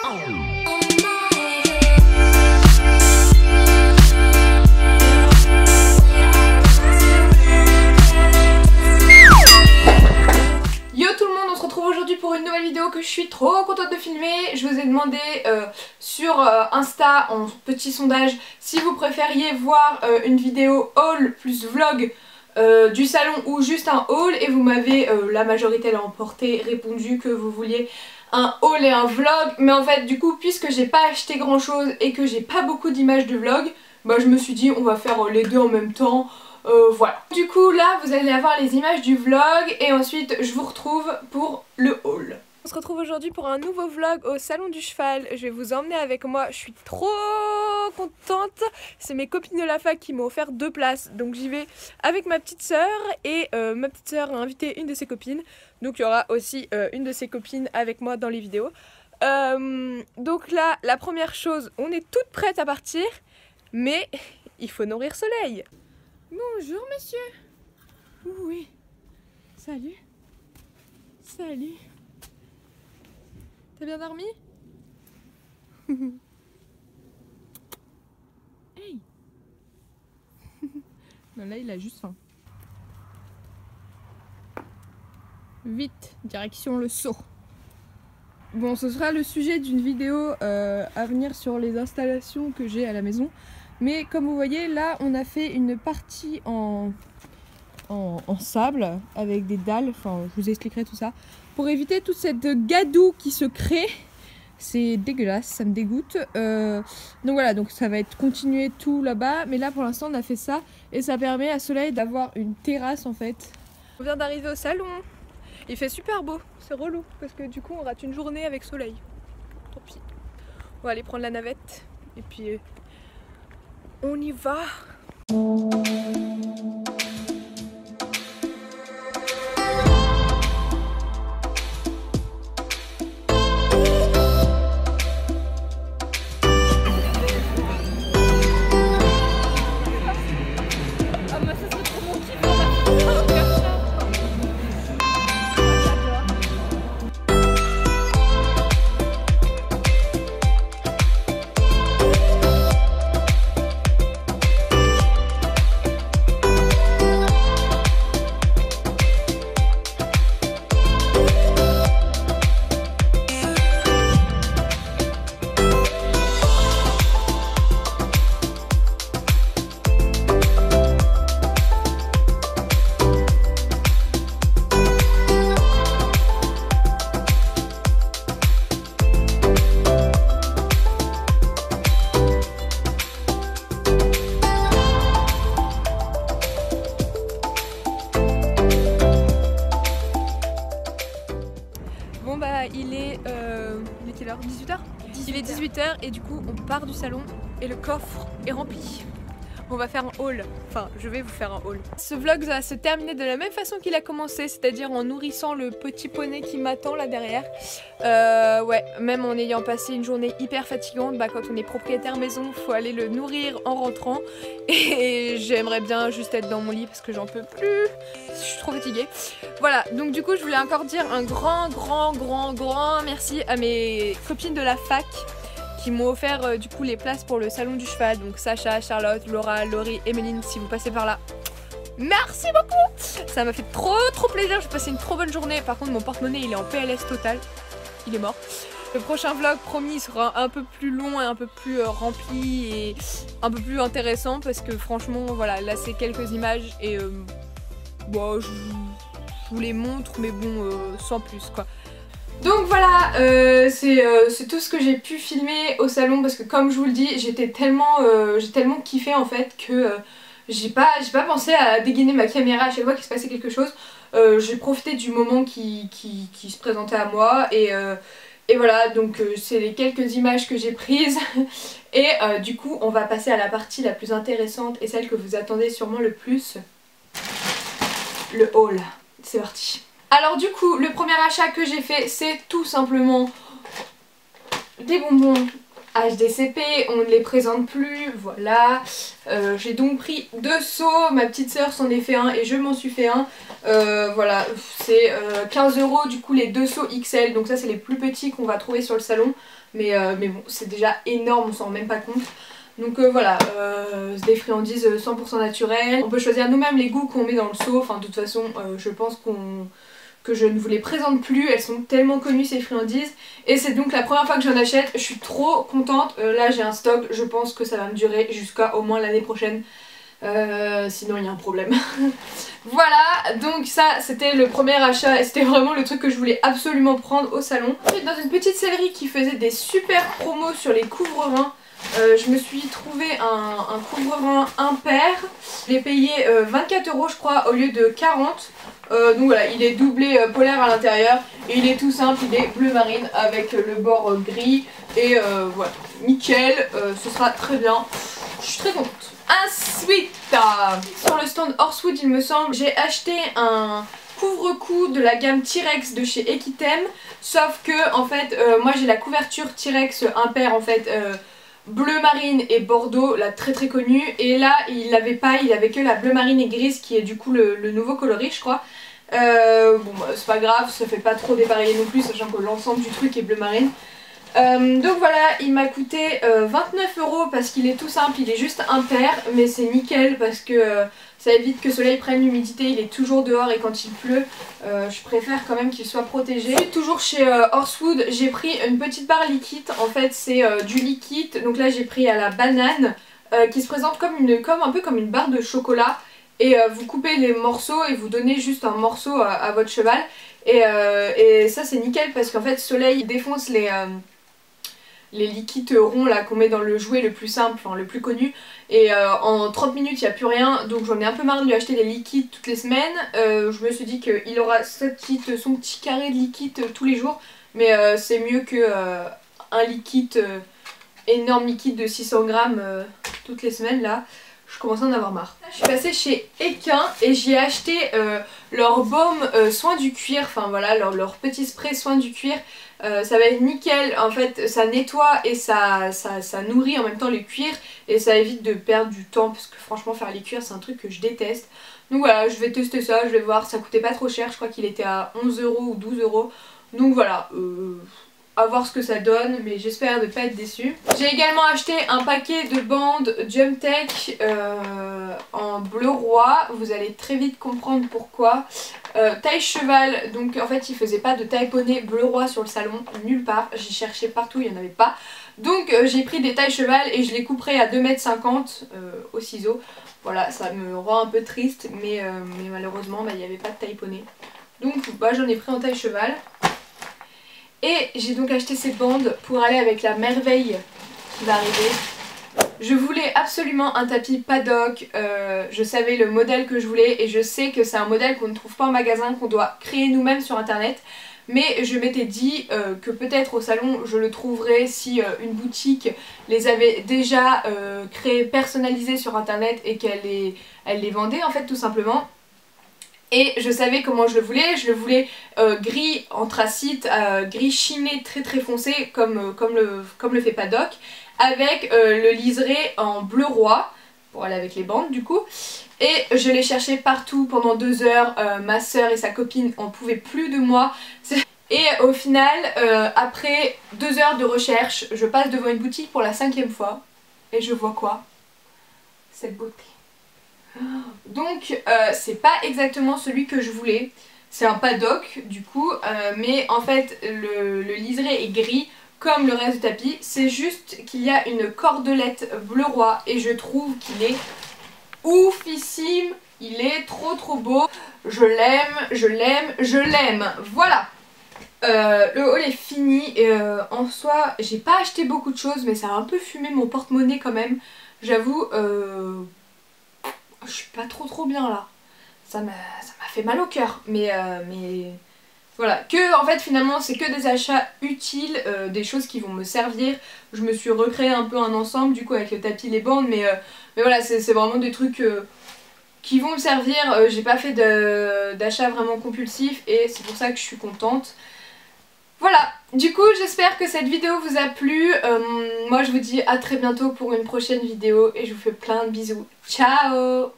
Yo tout le monde, on se retrouve aujourd'hui pour une nouvelle vidéo que je suis trop contente de filmer. Je vous ai demandé sur Insta en petit sondage si vous préfériez voir une vidéo haul plus vlog du salon ou juste un haul, et vous m'avez, la majorité l'a emporté, répondu que vous vouliez un haul et un vlog. Mais en fait du coup, puisque j'ai pas acheté grand chose et que j'ai pas beaucoup d'images de vlog, bah je me suis dit on va faire les deux en même temps. Voilà. Du coup là vous allez avoir les images du vlog et ensuite je vous retrouve pour le haul. On se retrouve aujourd'hui pour un nouveau vlog au salon du cheval. Je vais vous emmener avec moi, je suis trop contente. C'est mes copines de la fac qui m'ont offert 2 places. Donc j'y vais avec ma petite soeur et ma petite soeur a invité une de ses copines. Donc il y aura aussi une de ses copines avec moi dans les vidéos. Donc là, la première chose, on est toutes prêtes à partir, mais il faut nourrir Soleil. Bonjour monsieur. Oui. Salut. Salut. T'as bien dormi? Hey. Non, là il a juste faim. Vite, direction le seau. Bon, ce sera le sujet d'une vidéo à venir sur les installations que j'ai à la maison. Mais comme vous voyez, là on a fait une partie en sable avec des dalles, enfin je vous expliquerai tout ça, pour éviter toute cette gadoue qui se crée. C'est dégueulasse, ça me dégoûte. Donc voilà, donc ça va être continué tout là-bas, mais là pour l'instant on a fait ça et ça permet à Soleil d'avoir une terrasse en fait. On vient d'arriver au salon, il fait super beau, c'est relou parce que du coup on rate une journée avec Soleil. Tant pis. On va aller prendre la navette et puis on y va. Bon bah il est quelle heure? 18h? Il est 18h et du coup on part du salon et le coffre est rempli. On va faire un haul, enfin je vais vous faire un haul. Ce vlog va se terminer de la même façon qu'il a commencé, c'est-à-dire en nourrissant le petit poney qui m'attend là derrière. Ouais, même en ayant passé une journée hyper fatigante, bah quand on est propriétaire maison, faut aller le nourrir en rentrant. Et j'aimerais bien juste être dans mon lit parce que j'en peux plus, je suis trop fatiguée. Voilà, donc du coup je voulais encore dire un grand merci à mes copines de la fac qui m'ont offert du coup les places pour le salon du cheval. Donc Sacha, Charlotte, Laura, Laurie, Emeline, si vous passez par là, merci beaucoup. Ça m'a fait trop plaisir, j'ai passé une trop bonne journée. Par contre mon porte-monnaie il est en PLS total, il est mort. Le prochain vlog promis sera un peu plus long et un peu plus rempli et un peu plus intéressant parce que franchement voilà, là c'est quelques images et bon, je vous les montre mais bon sans plus quoi. Donc voilà, c'est tout ce que j'ai pu filmer au salon parce que comme je vous le dis, j'ai tellement kiffé en fait que j'ai pas pensé à dégainer ma caméra à chaque fois qu'il se passait quelque chose. J'ai profité du moment qui se présentait à moi et voilà, donc c'est les quelques images que j'ai prises et du coup on va passer à la partie la plus intéressante et celle que vous attendez sûrement le plus, le haul. C'est parti. Alors du coup, le premier achat que j'ai fait, c'est tout simplement des bonbons HDCP, on ne les présente plus, voilà. J'ai donc pris 2 seaux, ma petite sœur s'en est fait un et je m'en suis fait un. Voilà, c'est 15 € du coup les 2 seaux XL, donc ça c'est les plus petits qu'on va trouver sur le salon. Mais bon, c'est déjà énorme, on s'en rend même pas compte. Donc voilà, c'est des friandises 100% naturelles. On peut choisir nous-mêmes les goûts qu'on met dans le seau, enfin de toute façon je pense que je ne vous les présente plus, elles sont tellement connues ces friandises et c'est donc la première fois que j'en achète, je suis trop contente. Là j'ai un stock, je pense que ça va me durer jusqu'à au moins l'année prochaine, sinon il y a un problème. Voilà, donc ça c'était le premier achat et c'était vraiment le truc que je voulais absolument prendre au salon. Ensuite dans une petite sellerie qui faisait des super promos sur les couvre-reins, je me suis trouvé un couvre-rein impair. Je l'ai payé 24 € je crois au lieu de 40. Donc voilà, il est doublé polaire à l'intérieur et il est tout simple, il est bleu marine avec le bord gris et voilà, nickel, ce sera très bien, je suis très contente. Ensuite, sur le stand Horsewood il me semble, j'ai acheté un couvre-cou de la gamme T-Rex de chez Equitem, sauf que en fait moi j'ai la couverture T-Rex impair en fait bleu marine et bordeaux, la très très connue, et là il l'avait pas, il avait que la bleu marine et grise qui est du coup le nouveau coloris je crois. Bon bah, c'est pas grave, ça fait pas trop dépareillé non plus sachant que l'ensemble du truc est bleu marine. Donc voilà, il m'a coûté 29 € parce qu'il est tout simple, il est juste impair, mais c'est nickel parce que ça évite que le soleil prenne l'humidité, il est toujours dehors et quand il pleut, je préfère quand même qu'il soit protégé. Toujours chez Horsewood, j'ai pris une petite barre liquide, en fait c'est du liquide, donc là j'ai pris à la banane, qui se présente comme un peu comme une barre de chocolat, et vous coupez les morceaux et vous donnez juste un morceau à votre cheval, et ça c'est nickel parce qu'en fait le soleil défonce les liquides ronds là qu'on met dans le jouet le plus simple, enfin le plus connu, et en 30 minutes il n'y a plus rien, donc j'en ai un peu marre de lui acheter des liquides toutes les semaines. Je me suis dit qu'il aura son petit carré de liquide tous les jours, mais c'est mieux que un liquide, énorme liquide de 600 grammes toutes les semaines là. Je commence à en avoir marre. Je suis passée chez Equin et j'y ai acheté leur baume soin du cuir, enfin voilà, leur petit spray soin du cuir. Ça va être nickel, en fait ça nettoie et ça nourrit en même temps les cuirs et ça évite de perdre du temps parce que franchement faire les cuirs c'est un truc que je déteste. Donc voilà, je vais tester ça, je vais voir, ça coûtait pas trop cher, je crois qu'il était à 11 € ou 12 €. Donc voilà, à voir ce que ça donne, mais j'espère ne pas être déçue. J'ai également acheté un paquet de bandes Jump Tech en bleu roi, vous allez très vite comprendre pourquoi. Taille cheval, donc en fait il faisait pas de taille poney bleu roi sur le salon, nulle part, j'ai cherché partout, il n'y en avait pas. Donc j'ai pris des tailles cheval et je les couperai à 2,50 m au ciseau. Voilà, ça me rend un peu triste, mais malheureusement bah, il n'y avait pas de taille poney. Donc bah, j'en ai pris en taille cheval. Et j'ai donc acheté ces bandes pour aller avec la merveille qui va arriver. Je voulais absolument un tapis paddock, je savais le modèle que je voulais et je sais que c'est un modèle qu'on ne trouve pas en magasin, qu'on doit créer nous-mêmes sur internet. Mais je m'étais dit que peut-être au salon je le trouverais si une boutique les avait déjà créés, personnalisés sur internet et qu'elle les vendait en fait tout simplement. Et je savais comment je le voulais gris anthracite, gris chiné très très foncé comme le fait Paddock, avec le liseré en bleu roi, pour aller avec les bandes du coup. Et je l'ai cherché partout pendant 2 heures, ma soeur et sa copine en pouvaient plus de moi. Et au final, après 2 heures de recherche, je passe devant une boutique pour la 5e fois, et je vois quoi? Cette beauté. Donc c'est pas exactement celui que je voulais, c'est un paddock du coup, mais en fait le liseré est gris comme le reste du tapis, c'est juste qu'il y a une cordelette bleu roi et je trouve qu'il est oufissime, il est trop beau, je l'aime, je l'aime, je l'aime, voilà. Le haul est fini et en soi j'ai pas acheté beaucoup de choses mais ça a un peu fumé mon porte-monnaie quand même, j'avoue. Je suis pas trop bien là, ça m'a fait mal au cœur, mais voilà, que en fait finalement c'est que des achats utiles, des choses qui vont me servir. Je me suis recréé un peu un ensemble du coup avec le tapis, les bandes, mais voilà, c'est vraiment des trucs qui vont me servir. J'ai pas fait d'achats vraiment compulsifs et c'est pour ça que je suis contente. Voilà, Du coup j'espère que cette vidéo vous a plu. Moi je vous dis à très bientôt pour une prochaine vidéo et je vous fais plein de bisous. Ciao!